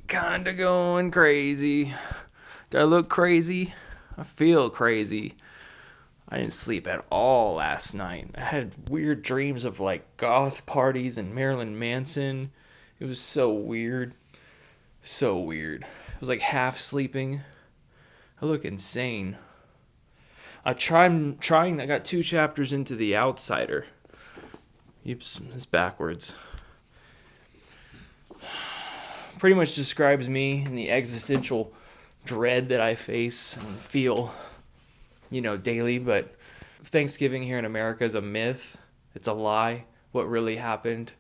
kinda going crazy. Do I look crazy? I feel crazy. I didn't sleep at all last night. I had weird dreams of like goth parties and Marilyn Manson. It was so weird. So weird. I was like half sleeping. I look insane. I got 2 chapters into The Outsider. Oops, it's backwards. Pretty much describes me and the existential dread that I face and feel, daily. But Thanksgiving here in America is a myth. It's a lie. What really happened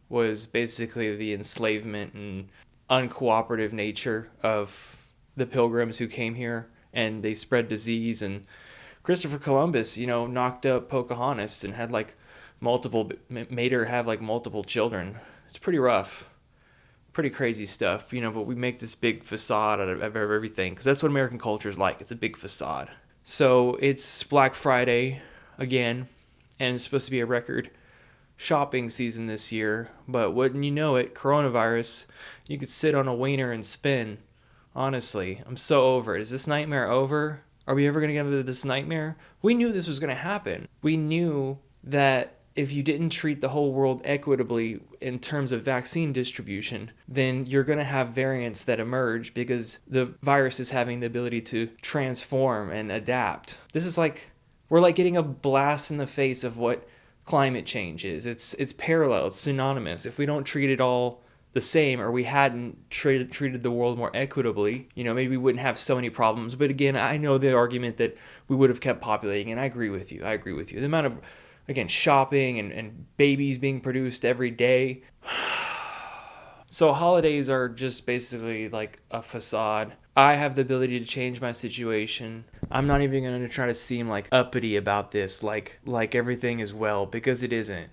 was basically the enslavement and uncooperative nature of the pilgrims who came here, and they spread disease. And Christopher Columbus, knocked up Pocahontas and had made her have like multiple children. It's pretty rough. Pretty crazy stuff, but we make this big facade out of everything because that's what American culture is like. It's a big facade. So it's Black Friday again, and it's supposed to be a record shopping season this year. But wouldn't you know it, coronavirus, you could sit on a wiener and spin. Honestly, I'm so over it. Is this nightmare over? Are we ever going to get into this nightmare? We knew this was going to happen. We knew that if you didn't treat the whole world equitably in terms of vaccine distribution, then you're going to have variants that emerge because the virus is having the ability to transform and adapt. This is we're like getting a blast in the face of what climate change is. It's parallel, it's synonymous. If we don't treat it all the same, or we hadn't treated the world more equitably, maybe we wouldn't have so many problems. But again, I know the argument that we would have kept populating, and I agree with you. The amount of shopping and babies being produced every day. So holidays are just basically like a facade. I have the ability to change my situation. I'm not even going to try to seem like uppity about this, like everything is well, because it isn't.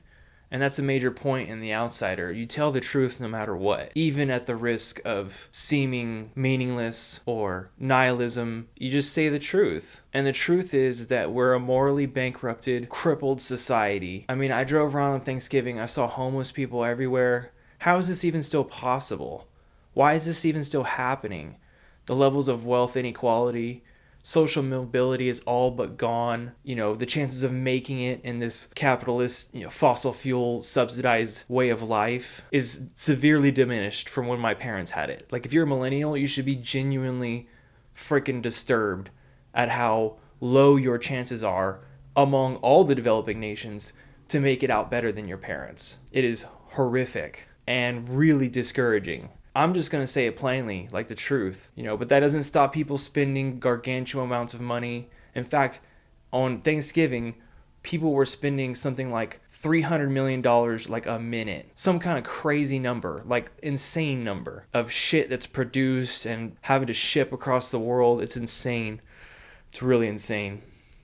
And that's a major point in The Outsider. You tell the truth no matter what. Even at the risk of seeming meaningless or nihilism, you just say the truth. And the truth is that we're a morally bankrupted, crippled society. I mean, I drove around on Thanksgiving. I saw homeless people everywhere. How is this even still possible? Why is this even still happening? The levels of wealth inequality, social mobility is all but gone. The chances of making it in this capitalist, fossil fuel subsidized way of life is severely diminished from when my parents had it. Like, if you're a millennial, you should be genuinely freaking disturbed at how low your chances are among all the developing nations to make it out better than your parents. It is horrific and really discouraging. I'm just going to say it plainly, like the truth, but that doesn't stop people spending gargantuan amounts of money. In fact, on Thanksgiving, people were spending something like $300 million like a minute. Some kind of crazy number, like insane number of shit that's produced and having to ship across the world. It's insane. It's really insane.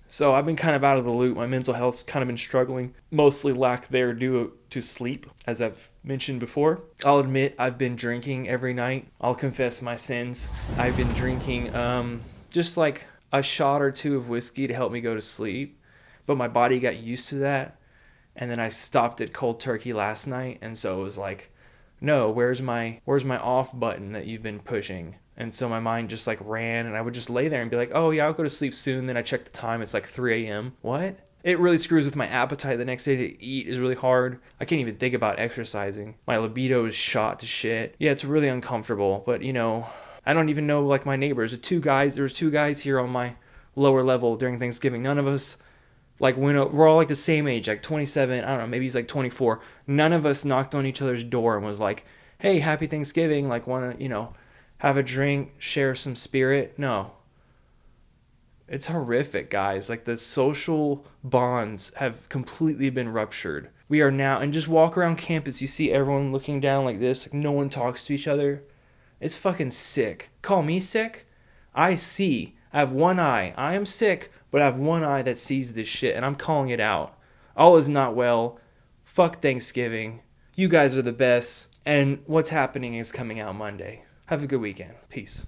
So I've been kind of out of the loop. My mental health's kind of been struggling. Mostly lack there due to sleep, as I've mentioned before. I'll admit I've been drinking every night. I'll confess my sins. I've been drinking just like a shot or 2 of whiskey to help me go to sleep. But my body got used to that. And then I stopped at cold turkey last night. And so it was like, no, where's my off button that you've been pushing? And so my mind just ran, and I would just lay there and be like, oh yeah, I'll go to sleep soon. Then I check the time, it's like 3 a.m. What? It really screws with my appetite. The next day to eat is really hard. I can't even think about exercising. My libido is shot to shit. Yeah, it's really uncomfortable. But I don't even know my neighbors. There was 2 guys here on my lower level during Thanksgiving. None of us we're all the same age, 27. I don't know, maybe he's 24. None of us knocked on each other's door and was like, hey, happy Thanksgiving. Want to have a drink, share some spirit. No. It's horrific, guys. The social bonds have completely been ruptured. We are now, and just walk around campus, you see everyone looking down like this, no one talks to each other. It's fucking sick. Call me sick? I see. I have one eye. I am sick, but I have one eye that sees this shit, and I'm calling it out. All is not well. Fuck Thanksgiving. You guys are the best, and what's happening is coming out Monday. Have a good weekend. Peace.